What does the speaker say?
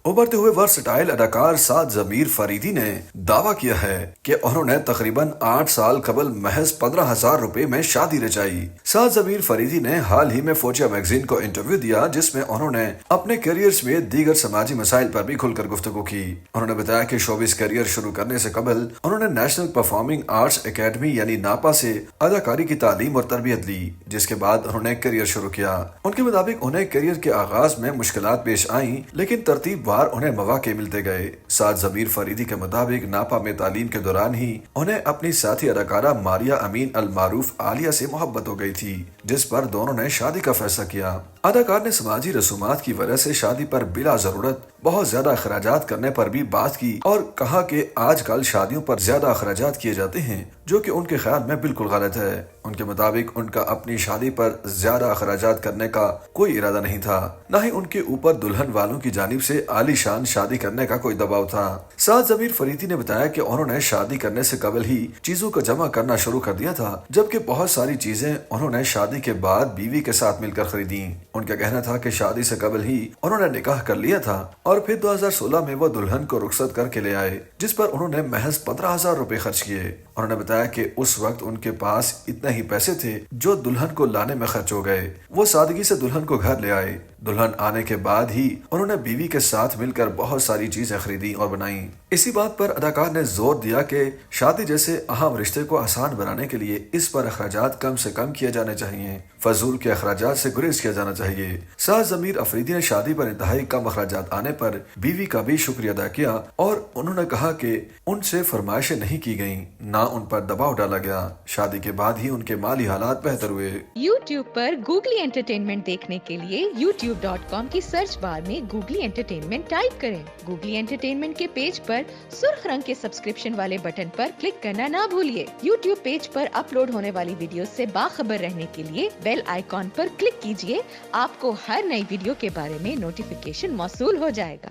उभरते हुए वर्सटाइल अदाकार साद जमीर फरीदी ने दावा किया है कि उन्होंने तकरीबन 8 साल कबल महज 15,000 रुपए में शादी रचाई। साद जमीर फरीदी ने हाल ही में फोचिया मैगजीन को इंटरव्यू दिया, जिसमें उन्होंने अपने करियर में दीगर समाजी मसाइल पर भी खुलकर गुफ्तगू की। उन्होंने बताया कि शोबिस करियर शुरू करने से कबल उन्होंने नेशनल परफॉर्मिंग आर्ट्स एकेडमी यानी नापा से अदाकारी की तालीम और तरबियत ली, जिसके बाद उन्होंने करियर शुरू किया। उनके मुताबिक उन्हें करियर के आगाज में मुश्किलात पेश आई, लेकिन तरतीब उन्हें मौके मिलते गए। साद जमीर फरीदी के मुताबिक नापा में तालीम के दौरान ही उन्हें अपनी साथी अदाकारा मारिया अमीन अल मारूफ आलिया से मोहब्बत हो गई थी, जिस पर दोनों ने शादी का फैसला किया। अदाकार ने समाजी रसूमात की वजह से शादी पर बिला जरूरत बहुत ज्यादा अखराजात करने पर भी बात की और कहा कि आजकल शादियों पर ज्यादा अखराजात किए जाते हैं, जो कि उनके ख्याल में बिल्कुल गलत है। उनके मुताबिक उनका अपनी शादी पर ज्यादा अखराजात करने का कोई इरादा नहीं था, न ही उनके ऊपर दुल्हन वालों की जानिब से आलीशान शादी करने का कोई दबाव था। साद जमीर फरीदी ने बताया कि उन्होंने शादी करने से कबल ही चीजों को जमा करना शुरू कर दिया था, जबकि बहुत सारी चीजें उन्होंने शादी के बाद बीवी के साथ मिलकर खरीदी। उनका कहना था कि शादी से कबल ही उन्होंने निकाह कर लिया था और फिर 2016 में वो दुल्हन को रुखसत करके ले आए, जिस पर उन्होंने महज 15,000 रुपए खर्च किए। उन्होंने बताया कि उस वक्त उनके पास इतने ही पैसे थे जो दुल्हन को लाने में खर्च हो गए। वो सादगी से दुल्हन को घर ले आए। दुल्हन आने के बाद ही उन्होंने बीवी के साथ मिलकर बहुत सारी चीजें खरीदी और बनाई। इसी बात पर अदाकार ने जोर दिया कि शादी जैसे अहम रिश्ते को आसान बनाने के लिए इस पर अखराजात कम से कम किए जाने चाहिए। फजूल के अखराजात से गुरेज किया जाना चाहिए। साद जमीर अफरीदी ने शादी पर इंतहाई कम अखराजात आने पर बीवी का भी शुक्रिया अदा किया और उन्होंने कहा कि उनसे फरमाइशें नहीं की गयी, ना उन पर दबाव डाला गया। शादी के बाद ही उनके माली हालात बेहतर हुए। YouTube पर गूगली एंटरटेनमेंट देखने के लिए youtube.com की सर्च बार में गूगली एंटरटेनमेंट टाइप करें। गूगली एंटरटेनमेंट के पेज पर सुर्ख रंग के सब्सक्रिप्शन वाले बटन पर क्लिक करना ना भूलिए। YouTube पेज पर अपलोड होने वाली वीडियो से बाखबर रहने के लिए बेल आइकॉन पर क्लिक कीजिए। आपको हर नई वीडियो के बारे में नोटिफिकेशन मौसूल हो जाएगा।